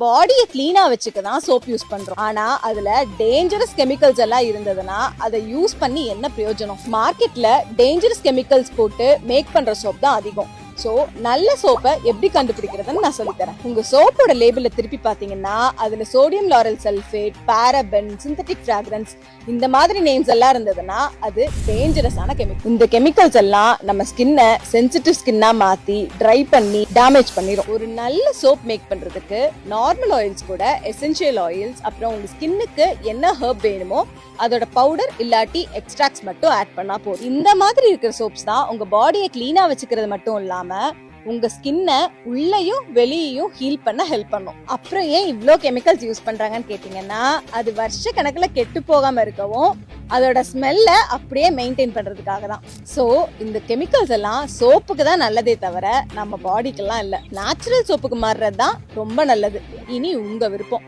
பாடியை கிளீனா வச்சுக்க தான் சோப் யூஸ் பண்றோம். ஆனா அதுல டேஞ்சரஸ் கெமிக்கல்ஸ் எல்லாம் இருந்ததுன்னா அதை யூஸ் பண்ணி என்ன பிரயோஜனம்? மார்க்கெட்ல டேஞ்சரஸ் கெமிக்கல்ஸ் போட்டு மேக் பண்ற சோப் தான் அதிகம். சோ நல்ல சோப்பை எப்படி கண்டுபிடிக்கிறதுன்னு நான் சொல்லித்தரேன். உங்க சோப்போட லேபிள திருப்பி பாத்தீங்கன்னா அதுல sodium lauryl sulphate, paraben, synthetic fragrance இந்த மாதிரி நேம்ஸ் எல்லாம் இருந்ததுன்னா அது டேஞ்சரஸான கெமிக்கல். இந்த கெமிக்கல்ஸ் எல்லாம் நம்ம ஸ்கின்னை சென்சிட்டிவ் ஸ்கின்னா மாத்தி ட்ரை பண்ணி டேமேஜ் பண்ணிடும். ஒரு நல்ல சோப் மேக் பண்றதுக்கு நார்மல் ஆயில்ஸ் கூட எசென்ஷியல் ஆயில்ஸ், அப்புறம் உங்க ஸ்கின்னுக்கு என்ன ஹெர்ப் வேணுமோ அதோட பவுடர் இல்லாட்டி எக்ஸ்ட்ராக்ட்ஸ் மட்டும் ஆட் பண்ணா போதும். இந்த மாதிரி இருக்கிற சோப்ஸ் தான் உங்க பாடியை கிளீனா வச்சுக்கிறது மட்டும் இல்லாம உங்க ஸ்கின்னை உள்ளேயும் வெளியையும் ஹீல் பண்ண ஹெல்ப் பண்ணும். அப்புறம் ஏன் இவ்ளோ கெமிக்கல்ஸ் யூஸ் பண்றாங்கன்னு கேட்டீங்கன்னா அது வருஷ கணக்குல கெட்டு போகாம இருக்கவும் அதோட ஸ்மெல்ல அப்படியே மெயின்டைன் பண்றதுக்காக தான். சோ இந்த கெமிக்கல்ஸ் எல்லாம் சோப்புக்கு தான் நல்லதே தவிர நம்ம பாடிக்கெல்லாம் இல்ல. நேச்சுரல் சோப்புக்கு மாறுறது தான் ரொம்ப நல்லது. இனி உங்க விருப்பம்.